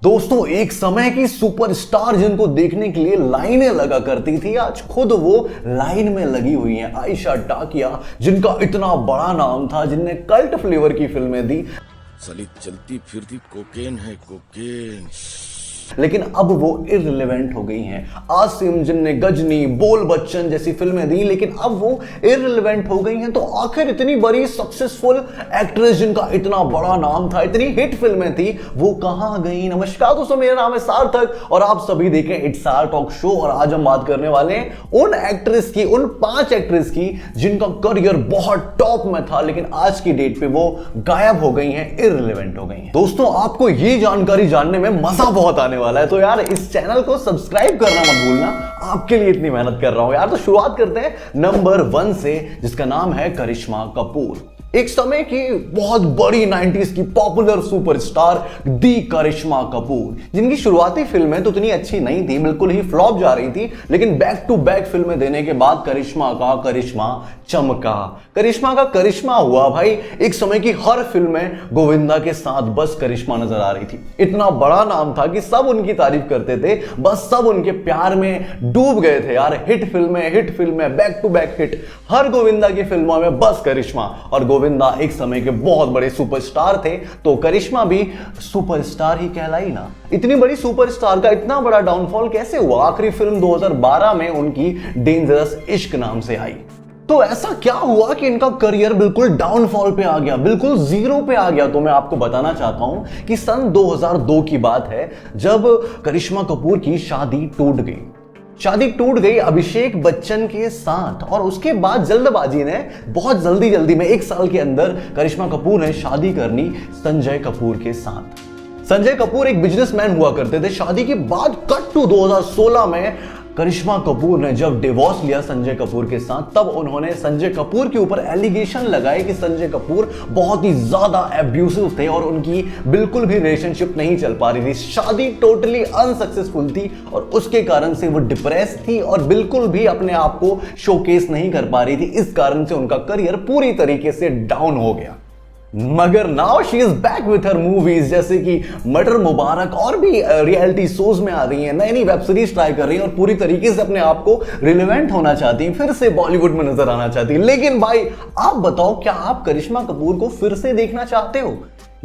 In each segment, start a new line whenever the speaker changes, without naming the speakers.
दोस्तों एक समय की सुपरस्टार जिनको देखने के लिए लाइनें लगा करती थी, आज खुद वो लाइन में लगी हुई हैं। आयशा टाकिया, जिनका इतना बड़ा नाम था, जिनने कल्ट फ्लेवर की फिल्में दी।
साली चलती फिरती कोकेन है, कोकेन।
लेकिन अब वो इररिलेवेंट हो गई हैं। आसिम, जिनने गजनी, बोल बच्चन जैसी फिल्में दी, लेकिन अब वो इररिलेवेंट हो गई हैं। तो आखिर इतनी बड़ी सक्सेसफुल एक्ट्रेस जिनका इतना बड़ा नाम था, इतनी हिट फिल्में थी, वो कहां गई? नमस्कार दोस्तों, मेरा नाम है सार्थक और आप सभी देखें इट्स सार टॉक शो। और आज हम बात करने वाले हैं उन एक्ट्रेस की, उन 5 एक्ट्रेस की जिनका करियर बहुत टॉप में था, लेकिन आज की डेट पे वो गायब हो गई हैं, इररिलेवेंट हो गई हैं। दोस्तों आपको ये जानकारी जानने में मजा बहुत आने वाला है, तो यार इस चैनल को सब्सक्राइब करना मत भूलना। आपके लिए इतनी मेहनत कर रहा हूं यार। तो शुरुआत करते हैं नंबर 1 से, जिसका नाम है करिश्मा कपूर। एक समय की बहुत बड़ी 90s की पॉपुलर सुपरस्टार दी करिश्मा कपूर, जिनकी शुरुआती फिल्में तो इतनी अच्छी नहीं थी, बिल्कुल ही फ्लॉप जा रही थी, लेकिन बैक टू बैक फिल्में देने के बाद करिश्मा का करिश्मा चमका, करिश्मा का करिश्मा हुआ भाई। एक समय की हर फिल्म में गोविंदा के साथ बस करिश्मा नजर आ रही थी। इतना बड़ा नाम था कि सब उनकी तारीफ करते थे, बस सब उनके प्यार में डूब गए थे यार। हिट फिल्में बैक टू बैक हिट, हर गोविंदा की फिल्मों में बस करिश्मा। और गोविंदा एक समय के बहुत बड़े सुपरस्टार थे, तो करिश्मा भी सुपरस्टार ही कहलाई ना। इतनी बड़ी सुपरस्टार का इतना बड़ा डाउनफॉल कैसे हुआ? आखिरी फिल्म 2012 में उनकी डेंजरस इश्क नाम से आई। तो ऐसा क्या हुआ कि इनका करियर बिल्कुल डाउनफॉल पे आ गया, बिल्कुल जीरो पे आ गया? तो मैं आपको बताना चाहता हूं कि सन 2002 की बात है, जब करिश्मा कपूर की शादी टूट गई अभिषेक बच्चन के साथ। और उसके बाद जल्दबाजी ने, बहुत जल्दी में 1 साल के अंदर करिश्मा कपूर ने शादी करनी संजय कपूर के साथ। संजय कपूर एक बिजनेसमैन हुआ करते थे। शादी के बाद कट टू 2016 में करिश्मा कपूर ने जब डिवोर्स लिया संजय कपूर के साथ, तब उन्होंने संजय कपूर के ऊपर एलिगेशन लगाए कि संजय कपूर बहुत ही ज्यादा एब्यूसिव थे और उनकी बिल्कुल भी रिलेशनशिप नहीं चल पा रही थी। शादी टोटली अनसक्सेसफुल थी और उसके कारण से वो डिप्रेस थी और बिल्कुल भी अपने आप को शोकेस नहीं कर पा रही थी। इस कारण से उनका करियर पूरी तरीके से डाउन हो गया। मगर now she is back with her movies, जैसे कि मटर मुबारक, और भी रियलिटी शोज में आ रही हैं, नई वेब सीरीज ट्राई कर रही हैं और पूरी तरीके से अपने आप को रिलेवेंट होना चाहती हैं, फिर से बॉलीवुड में नजर आना चाहती हैं। लेकिन भाई आप बताओ, क्या आप करिश्मा कपूर को फिर से देखना चाहते हो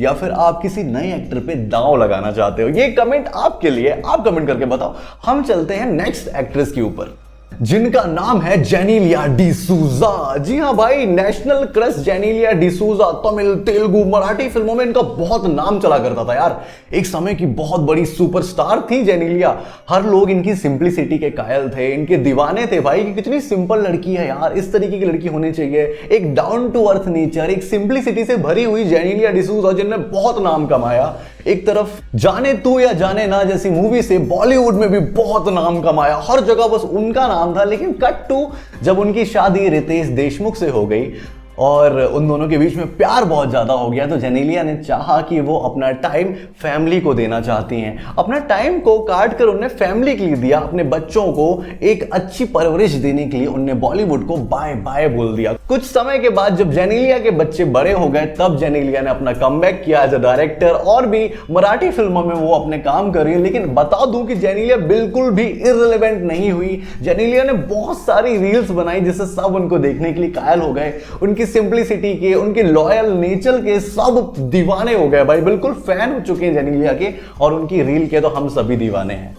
या फिर आप किसी नए एक्टर पे दांव लगाना चाहते हो? ये कमेंट आपके लिए, आप कमेंट करके बताओ। हम चलते हैं नेक्स्ट एक्ट्रेस के ऊपर, जिनका नाम है जेनेलिया डिसूजा। जी हां भाई, नेशनल क्रश जेनेलिया डिसूजा। तमिल, तेलुगु, मराठी फिल्मों में इनका बहुत नाम चला करता था यार। एक समय की बहुत बड़ी सुपरस्टार थी जेनेलिया। हर लोग इनकी सिंप्लिसिटी के कायल थे, इनके दीवाने थे भाई कि कितनी सिंपल लड़की है यार, इस तरीके की लड़की होनी चाहिए। एक डाउन टू अर्थ नेचर, एक सिंप्लिसिटी से भरी हुई जेनेलिया डिसूजा, जिनने बहुत नाम कमाया। एक तरफ जाने तू या जाने ना जैसी मूवी से बॉलीवुड में भी बहुत नाम कमाया, हर जगह बस उनका नाम था। लेकिन कट टू जब उनकी शादी रितेश देशमुख से हो गई और उन दोनों के बीच में प्यार बहुत ज्यादा हो गया, तो जेनेलिया ने चाहा कि वो अपना टाइम फैमिली को देना चाहती हैं। अपना टाइम को काट कर उन्होंने फैमिली के लिए दिया, अपने बच्चों को एक अच्छी परवरिश देने के लिए उन्होंने बॉलीवुड को बाय बाय बोल दिया। कुछ समय के बाद जब जेनेलिया के बच्चे बड़े हो गए, तब जेनेलिया ने अपना कमबैक किया एज अ डायरेक्टर, और भी मराठी फिल्मों में वो अपने काम कर रही है। लेकिन बता दूं कि जेनेलिया बिल्कुल भी इररिलेवेंट नहीं हुई। जेनेलिया ने बहुत सारी रील्स बनाई जिससे सब उनको देखने के लिए कायल हो गए। उनकी सिंप्लिसिटी के, उनके लॉयल नेचर के सब दीवाने हो गए भाई, बिल्कुल फैन हो चुके हैं जेनेलिया के, और उनकी रील के तो हम सभी दीवाने हैं।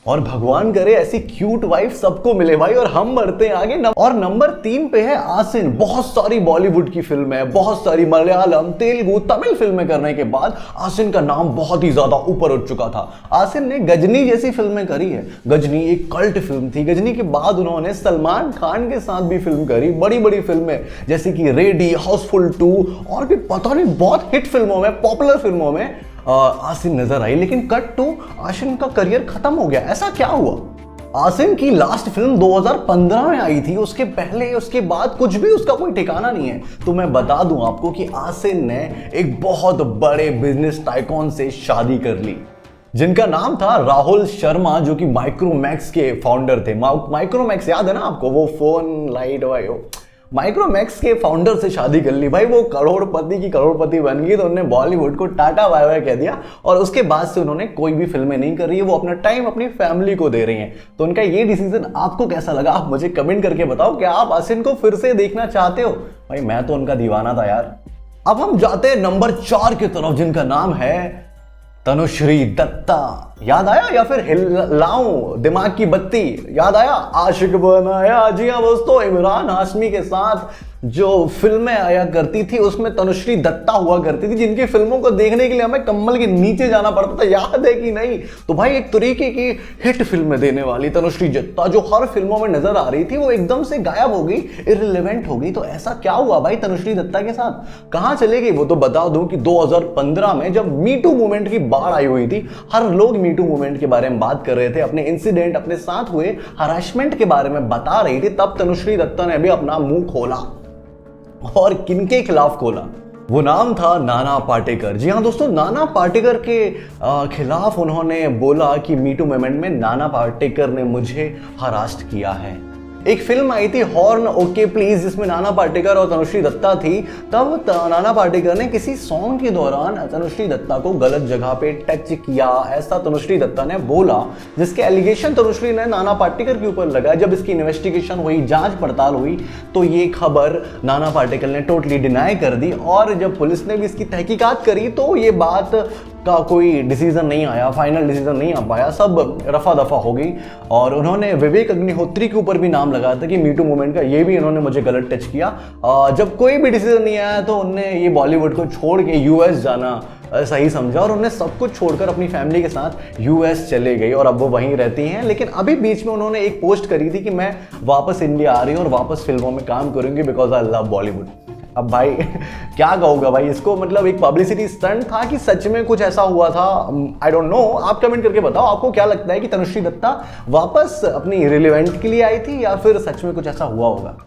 और भगवान करे ऐसी क्यूट वाइफ सबको मिले भाई। और हम बढ़ते हैं आगे और नंबर 3 पे है आसिन। बहुत सारी बॉलीवुड की फिल्में, बहुत सारी मलयालम, तेलुगु, तमिल फिल्में करने के बाद आसिन का नाम बहुत ही ज्यादा ऊपर उठ चुका था। आसिन ने गजनी जैसी फिल्में करी है। गजनी एक कल्ट फिल्म थी। गजनी के बाद उन्होंने सलमान खान के साथ भी फिल्म करी, बड़ी बड़ी फिल्में जैसे कि रेडी, हाउसफुल 2, और भी पता नहीं बहुत हिट फिल्मों में, पॉपुलर फिल्मों में आसिन नजर आई। लेकिन कट टू आसिन का करियर खत्म हो गया। ऐसा क्या हुआ? आसिन की लास्ट फिल्म 2015 में आई थी, उसके पहले उसके बाद कुछ भी उसका कोई ठिकाना नहीं है। तो मैं बता दूं आपको कि आसिन ने एक बहुत बड़े बिजनेस टाइकॉन से शादी कर ली, जिनका नाम था राहुल शर्मा, जो कि माइक्रोमैक्स के फाउंडर थे। माइक्रोमैक्स याद है ना आपको, वो फोन, लाइट, माइक्रोमैक्स के फाउंडर से शादी कर ली भाई, वो करोड़पति की करोड़पति बन गई तो उन्होंने बॉलीवुड को टाटा बाय बाय कह दिया और उसके बाद से उन्होंने कोई भी फिल्में नहीं कर रही है, वो अपना टाइम अपनी फैमिली को दे रही हैं। तो उनका ये डिसीजन आपको कैसा लगा, आप मुझे कमेंट करके बताओ। क्या आप आसिन को फिर से देखना चाहते हो? भाई मैं तो उनका दीवाना था यार। अब हम जाते हैं नंबर 4 की तरफ, जिनका नाम है तनुश्री दत्ता। याद आया या फिर हिलाऊं दिमाग की बत्ती? याद आया? आशिक बनाया। जी हाँ दोस्तों, इमरान हाशमी के साथ जो फिल्में आया करती थी उसमें तनुश्री दत्ता हुआ करती थी, जिनकी फिल्मों को देखने के लिए हमें कम्बल के नीचे जाना पड़ता था। याद है कि नहीं? तो भाई एक तरीके की हिट फिल्में देने वाली तनुश्री दत्ता जो हर फिल्मों में नजर आ रही थी, वो एकदम से गायब हो गई, इररिलेवेंट हो गई। तो ऐसा क्या हुआ भाई तनुश्री दत्ता के साथ? कहां चले गई? वो तो बता दूं कि 2015 में जब मी टू मूवमेंट की बाढ़ आई हुई थी, हर लोग मी टू मूवमेंट के बारे में बात कर रहे थे, अपने इंसिडेंट, अपने साथ हुए हरासमेंट के बारे में बता रही थी, तब तनुश्री दत्ता ने भी अपना मुंह खोला और किनके खिलाफ खोला? वो नाम था नाना पाटेकर। जी हाँ दोस्तों, नाना पाटेकर के खिलाफ उन्होंने बोला कि मीटू मूवमेंट में नाना पाटेकर ने मुझे हरास्ट किया है। एक फिल्म आई थी हॉर्न ओके प्लीज, जिसमें नाना पाटेकर और तनुश्री दत्ता थी। तब नाना पाटेकर ने किसी सॉन्ग के दौरान तनुश्री दत्ता को गलत जगह पे टच किया, ऐसा तनुश्री दत्ता ने बोला, जिसके एलिगेशन तनुश्री ने नाना पाटेकर के ऊपर लगा। जब इसकी इन्वेस्टिगेशन हुई, जांच पड़ताल हुई, तो ये खबर नाना पाटेकर ने टोटली डिनाई कर दी और जब पुलिस ने भी इसकी तहकीकात करी तो ये बात का कोई डिसीजन नहीं आया, फाइनल डिसीजन नहीं आ पाया, सब रफा दफा हो गई। और उन्होंने विवेक अग्निहोत्री के ऊपर भी नाम लगाया था कि मीटू मूवमेंट का ये भी इन्होंने मुझे गलत टच किया। जब कोई भी डिसीजन नहीं आया तो उन्होंने ये बॉलीवुड को छोड़ के यूएस जाना सही समझा और उन्हें सब कुछ छोड़कर अपनी फैमिली के साथ यूएस चले गई और अब वो वहीं रहती हैं। लेकिन अभी बीच में उन्होंने एक पोस्ट करी थी कि मैं वापस इंडिया आ रही हूँ और वापस फिल्मों में काम करूंगी बिकॉज आई लव बॉलीवुड। अब भाई क्या कहूँगा भाई इसको, मतलब एक पब्लिसिटी स्टंट था कि सच में कुछ ऐसा हुआ था? आई डोंट नो, आप कमेंट करके बताओ आपको क्या लगता है कि तनुश्री दत्ता वापस अपनी रिलेवेंट के लिए आई थी या फिर सच में कुछ ऐसा हुआ होगा।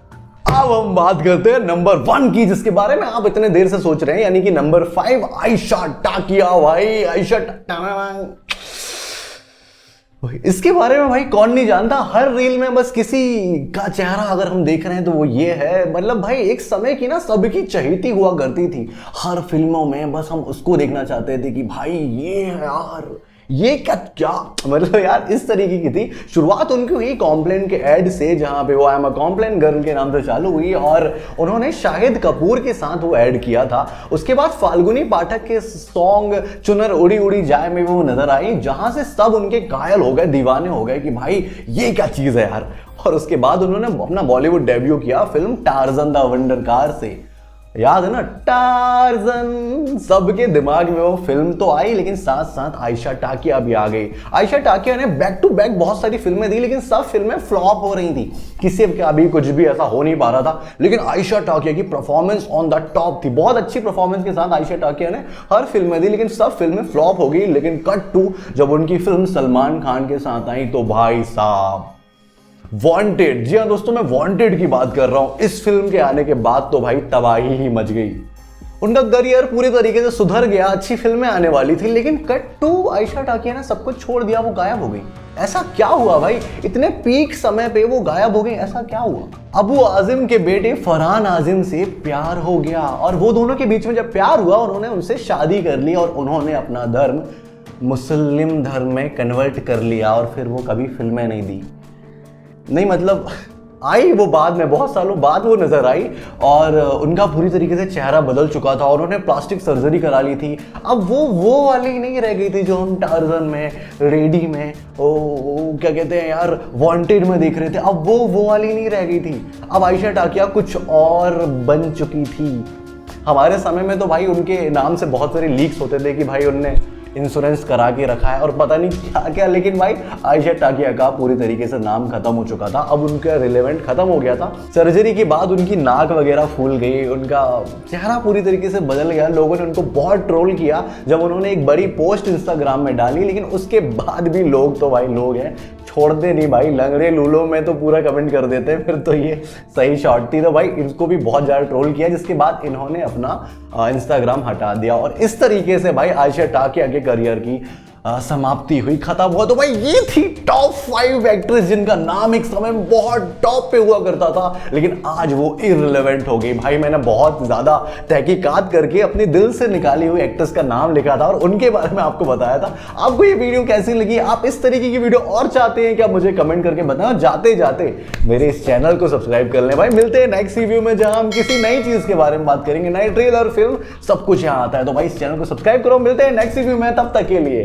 अब हम बात करते हैं नंबर 1 की, जिसके बारे में आप इतने देर से सोच रहे हैं, यानी कि नंबर 5 आयशा टाकिया। भाई आयशा इसके बारे में भाई कौन नहीं जानता, हर रील में बस किसी का चेहरा अगर हम देख रहे हैं तो वो ये है। मतलब भाई एक समय की ना सबकी चहेती हुआ करती थी, हर फिल्मों में बस हम उसको देखना चाहते थे कि भाई ये है यार, ये क्या मतलब यार इस तरीके की थी। शुरुआत उनकी हुई कॉम्प्लेन के ऐड से, जहां पे वो I am a complain girl के नाम से चालू हुई और उन्होंने शाहिद कपूर के साथ वो ऐड किया था। उसके बाद फाल्गुनी पाठक के सॉन्ग चुनर उड़ी उड़ी जाए में वो नजर आई, जहां से सब उनके कायल हो गए, दीवाने हो गए कि भाई ये क्या चीज है यार। और उसके बाद उन्होंने अपना बॉलीवुड डेब्यू किया film Tarzan the wonder car से। याद है ना टार्जन, सबके दिमाग में वो फिल्म तो आई, लेकिन साथ साथ आयशा टाकिया भी आ गई। आयशा टाकिया ने बैक टू बैक बहुत सारी फिल्में दी, लेकिन सब फिल्में फ्लॉप हो रही थी, किसी का अभी कुछ भी ऐसा हो नहीं पा रहा था। लेकिन आयशा टाकिया की परफॉर्मेंस ऑन द टॉप थी, बहुत अच्छी परफॉर्मेंस के साथ आयशा टाकिया ने हर फिल्में दी, लेकिन सब फिल्में फ्लॉप हो गई। लेकिन कट टू जब उनकी फिल्म सलमान खान के साथ आई तो भाई साहब वांटेड, जी हाँ दोस्तों मैं वांटेड की बात कर रहा हूं। इस फिल्म के आने के बाद तो भाई तबाही ही मच गई, उनका करियर पूरी तरीके से सुधर गया, अच्छी फिल्में आने वाली थी। लेकिन कट टू आयशा टाकिया ने सब कुछ छोड़ दिया, वो गायब हो गई। ऐसा क्या हुआ भाई, इतने पीक समय पे वो गायब हो गई, ऐसा क्या हुआ? अबू आजिम के बेटे फरहान आजिम से प्यार हो गया और वो दोनों के बीच में जब प्यार हुआ उन्होंने उनसे शादी कर ली और उन्होंने अपना धर्म मुस्लिम धर्म में कन्वर्ट कर लिया और फिर वो कभी फिल्में नहीं दी। नहीं मतलब आई वो बाद में, बहुत सालों बाद वो नजर आई और उनका पूरी तरीके से चेहरा बदल चुका था और उन्होंने प्लास्टिक सर्जरी करा ली थी। अब वो वाली नहीं रह गई थी जो हम टार्जन में, रेडी में, ओ क्या कहते हैं यार, वांटेड में देख रहे थे। अब वो वाली नहीं रह गई थी। अब आयशा टाकिया कुछ और बन चुकी थी। हमारे समय में तो भाई उनके नाम से बहुत सारे लीक्स होते थे कि भाई उनने इंश्योरेंस करा के रखा है और पता नहीं क्या क्या, लेकिन भाई आयशा टाकिया का पूरी तरीके से नाम खत्म हो चुका था। अब उनका रिलेवेंट खत्म हो गया था। सर्जरी के बाद उनकी नाक वगैरह फूल गई, उनका चेहरा पूरी तरीके से बदल गया। लोगों ने उनको बहुत ट्रोल किया जब उन्होंने एक बड़ी पोस्ट इंस्टाग्राम में डाली, लेकिन उसके बाद भी लोग तो भाई लोग हैं, छोड़ते नहीं भाई। लंगड़े लूलो में तो पूरा कमेंट कर देते हैं, फिर तो ये सही शॉट थी। तो भाई इनको भी बहुत ज़्यादा ट्रोल किया, जिसके बाद इन्होंने अपना इंस्टाग्राम हटा दिया और इस तरीके से भाई आयशा टाकिया के करियर की समाप्ति हुई, खत्म हुआ। तो भाई ये थी टॉप 5 एक्ट्रेस जिनका नाम एक समय में बहुत टॉप पे हुआ करता था, लेकिन आज वो इररिलेवेंट हो गई। भाई मैंने बहुत ज्यादा तहकीकात करके अपने दिल से निकाली हुई एक्ट्रेस का नाम लिखा था और उनके बारे में आपको बताया था। आपको ये वीडियो कैसी लगी? आप इस तरीके की वीडियो और चाहते हैं क्या? मुझे कमेंट करके बताओ। जाते जाते मेरे इस चैनल को सब्सक्राइब कर लें। भाई मिलते हैं नेक्स्ट रिव्यू में, जहां हम किसी नई चीज के बारे में बात करेंगे, नए ट्रेलर, फिल्म, सब कुछ यहां आता है। तो भाई इस चैनल को सब्सक्राइब करो। मिलते हैं नेक्स्ट रिव्यू में, तब तक के लिए